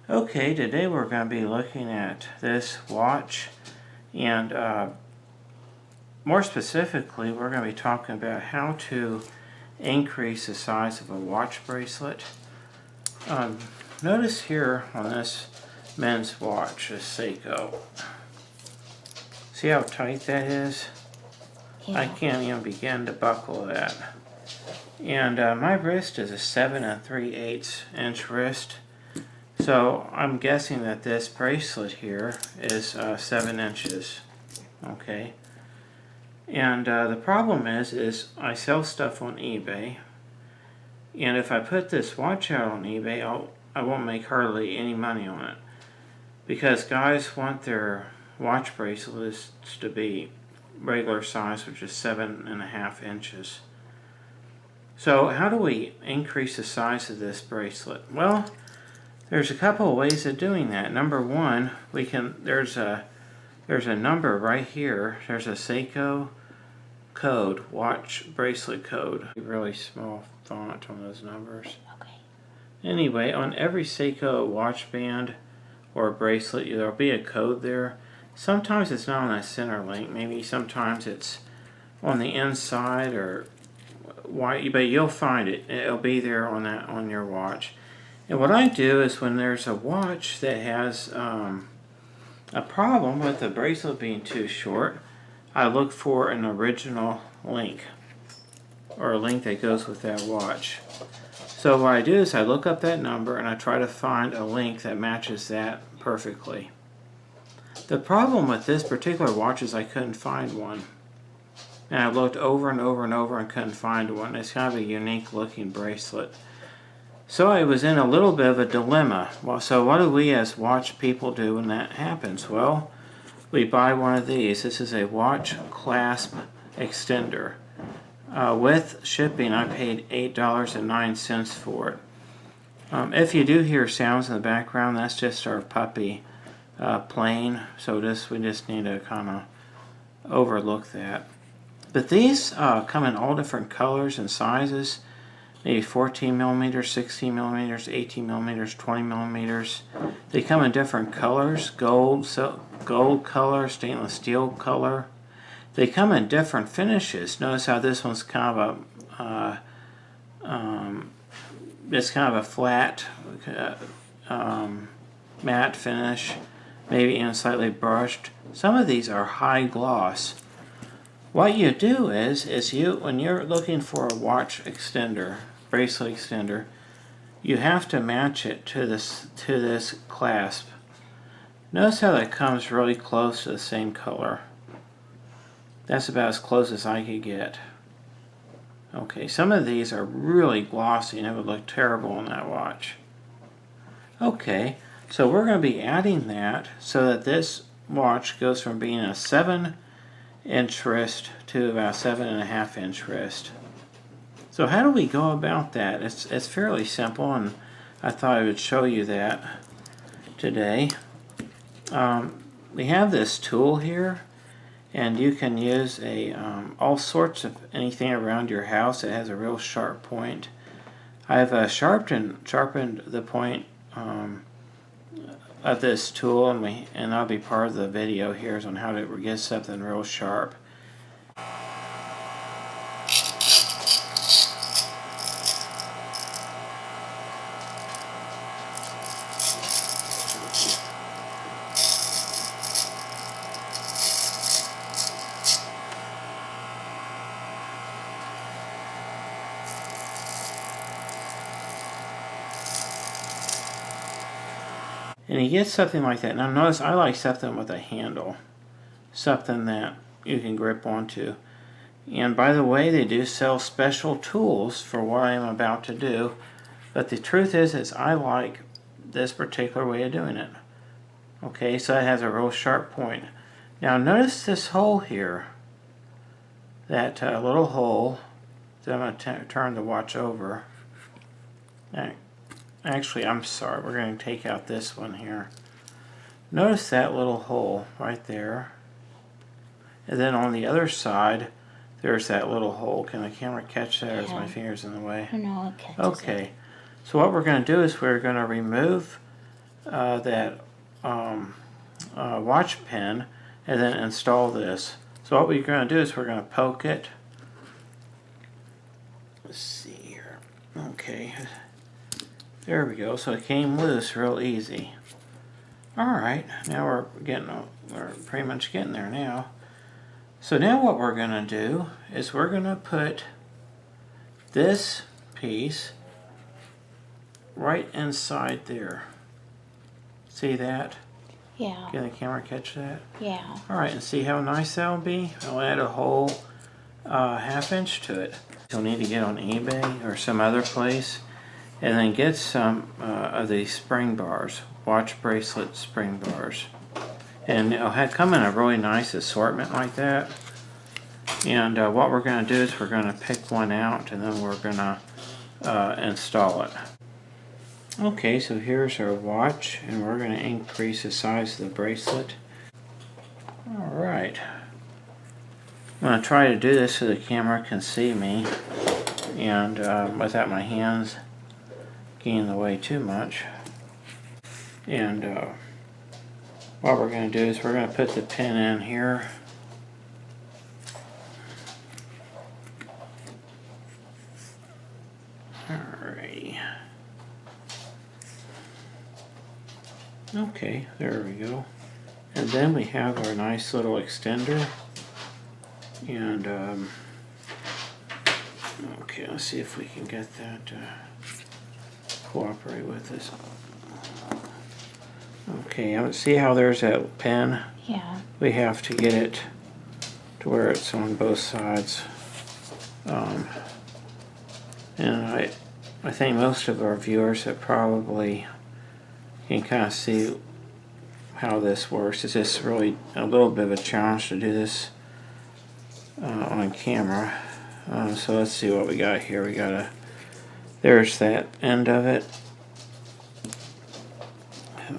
Okay, today we're going to be looking at this watch, and more specifically we're going to be talking about how to increase the size of a watch bracelet. Notice here on this men's watch, this Seiko, see how tight that is? Yeah. I can't even begin to buckle that. And my wrist is a 7 3/8 inch wrist. So I'm guessing that this bracelet here is 7 inches, okay? And the problem is I sell stuff on eBay, and if I put this watch out on eBay, I won't make hardly any money on it, because guys want their watch bracelets to be regular size, which is 7.5 inches. So how do we increase the size of this bracelet? Well, there's a couple of ways of doing that. Number one, there's a number right here. There's a Seiko code, watch bracelet code. Really small font on those numbers. Okay. Anyway, on every Seiko watch band or bracelet, there'll be a code there. Sometimes it's not on a center link. Maybe sometimes it's on the inside or why, but you'll find it. It'll be there on your watch. And what I do is when there's a watch that has a problem with the bracelet being too short, I look for an original link or a link that goes with that watch. So what I do is I look up that number and I try to find a link that matches that perfectly. The problem with this particular watch is I couldn't find one. And I looked over and over and over and couldn't find one. It's kind of a unique looking bracelet. So I was in a little bit of a dilemma. Well, so what do we as watch people do when that happens? Well, we buy one of these. This is a watch clasp extender. With shipping, I paid $8.09 for it. If you do hear sounds in the background, that's just our puppy playing. So we just need to kind of overlook that. But these come in all different colors and sizes. Maybe 14 millimeters, 16 millimeters, 18 millimeters, 20 millimeters. They come in different colors: gold color, stainless steel color. They come in different finishes. Notice how this one's kind of it's kind of a flat, matte finish, maybe even slightly brushed. Some of these are high gloss. What you do is when you're looking for a watch extender, bracelet extender, you have to match it to this clasp. Notice how that comes really close to the same color. That's about as close as I could get. Okay, some of these are really glossy and it would look terrible on that watch. Okay, so we're going to be adding that so that this watch goes from being a 7-inch wrist to about 7.5 inch wrist. So how do we go about that? It's fairly simple, and I thought I would show you that today. We have this tool here, and you can use all sorts of anything around your house that has a real sharp point. I've sharpened the point of this tool, and that'll be part of the video here on how to get something real sharp. And you get something like that. Now notice I like something with a handle. Something that you can grip onto. And by the way, they do sell special tools for what I'm about to do. But the truth is I like this particular way of doing it. Okay, so it has a real sharp point. Now notice this hole here. That little hole. So I'm going to turn the watch over. Actually, I'm sorry, we're going to take out this one here. Notice that little hole right there. And then on the other side, there's that little hole. Can the camera catch that, or is my fingers in the way? No, it catches Okay. So what we're going to do is we're going to remove that watch pin and then install this. So what we're going to do is we're going to poke it. Let's see here. Okay. There we go. So it came loose real easy. Alright, now we're pretty much getting there now. So now what we're going to do is we're going to put this piece right inside there. See that? Yeah. Can the camera catch that? Yeah. Alright, and see how nice that'll be? I'll add a whole ½ inch to it. You'll need to get on eBay or some other place and then get some of these spring bars, watch bracelet spring bars. And it'll come in a really nice assortment like that. And what we're going to do is we're going to pick one out and then we're going to install it. Okay, so here's our watch, and we're going to increase the size of the bracelet. Alright. I'm going to try to do this so the camera can see me, and without my hands getting in the way too much. And what we're going to do is we're going to put the pin in here. Alrighty. Okay, there we go. And then we have our nice little extender. And, okay, let's see if we can get that to cooperate with this. Okay, see how there's that pin? Yeah. We have to get it to where it's on both sides. And I think most of our viewers have probably can kind of see how this works. It's just really a little bit of a challenge to do this on camera. So let's see what we got here. We got there's that end of it.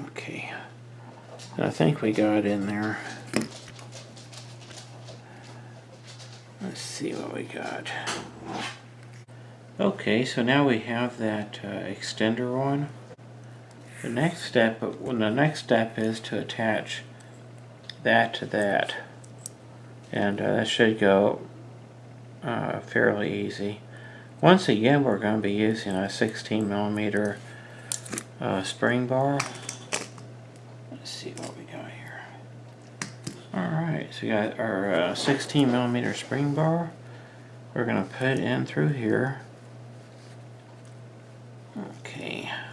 Okay. I think we got it in there. Let's see what we got. Okay, so now we have that extender on. The next step is to attach that to that, and that should go fairly easy. Once again, we're going to be using a 16mm spring bar. Let's see what we got here. Alright, so we got our 16mm spring bar. We're going to put in through here.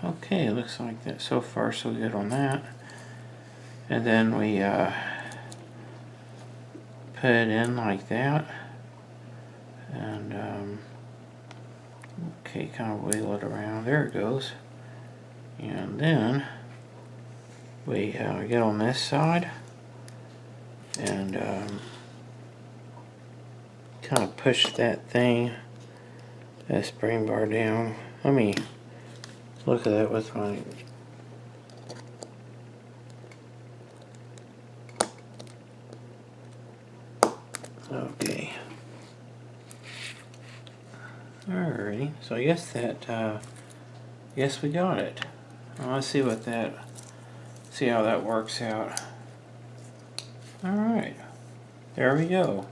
Okay, looks like that. So far so good on that. And then we put it in like that. And okay, kind of wiggle it around. There it goes. And then we get on this side and kind of push that spring bar down. Let me look at that with my okay. Alrighty, so I guess that yes, we got it. Well, let's see how that works out. Alright, there we go.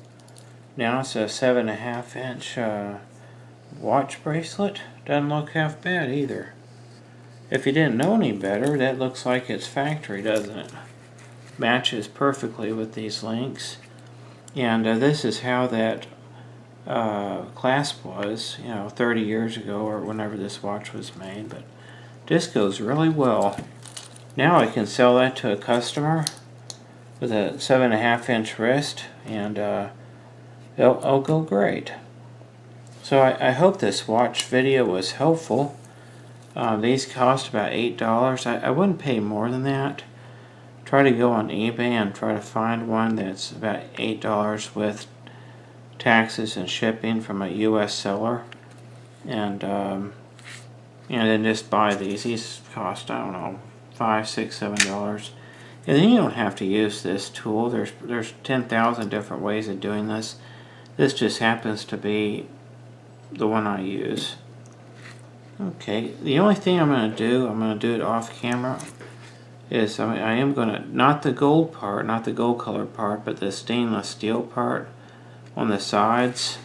Now it's a 7.5 inch watch bracelet. Doesn't look half bad either. If you didn't know any better, that looks like it's factory, doesn't it? Matches perfectly with these links. And this is how that clasp was, 30 years ago or whenever this watch was made. But this goes really well. Now I can sell that to a customer with a 7.5 inch wrist, and it'll go great. So I hope this watch video was helpful. These cost about $8. I wouldn't pay more than that. Try to go on eBay and try to find one that's about $8 with taxes and shipping from a US seller. And then just buy these. These cost, I don't know, $5, $6, $7. And then you don't have to use this tool. There's 10,000 different ways of doing this. This just happens to be the one I use. Okay, the only thing I'm going to do it off camera. is I am going to, not the gold part, not the gold colored part, but the stainless steel part on the sides.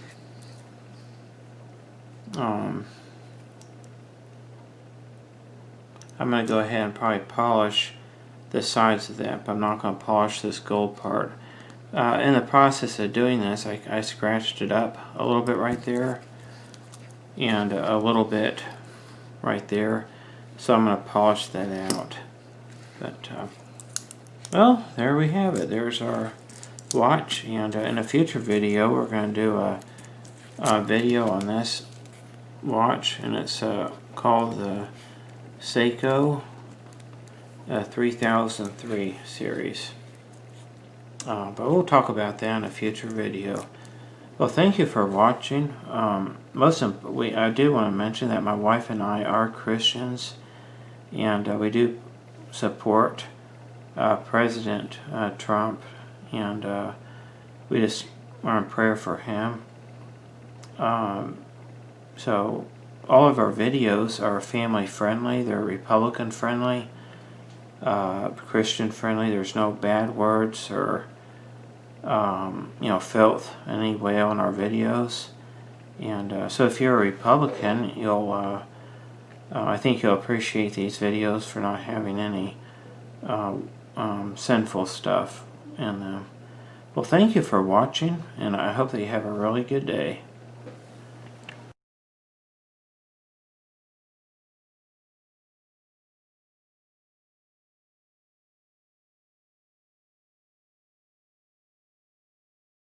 I'm going to go ahead and probably polish the sides of that, but I'm not going to polish this gold part. In the process of doing this, I scratched it up a little bit right there and a little bit right there, so I'm going to polish that out. But well, there we have it. There's our watch, and in a future video we're going to do a video on this watch, and it's called the Seiko 3003 series. But we'll talk about that in a future video. Well, thank you for watching. I do want to mention that my wife and I are Christians, and we do support President Trump, and we just are in prayer for him. So all of our videos are family friendly, they're Republican friendly, Christian friendly. There's no bad words or filth any way on our videos. And so if you're a Republican, I think you'll appreciate these videos for not having any sinful stuff in them. Well, thank you for watching, and I hope that you have a really good day.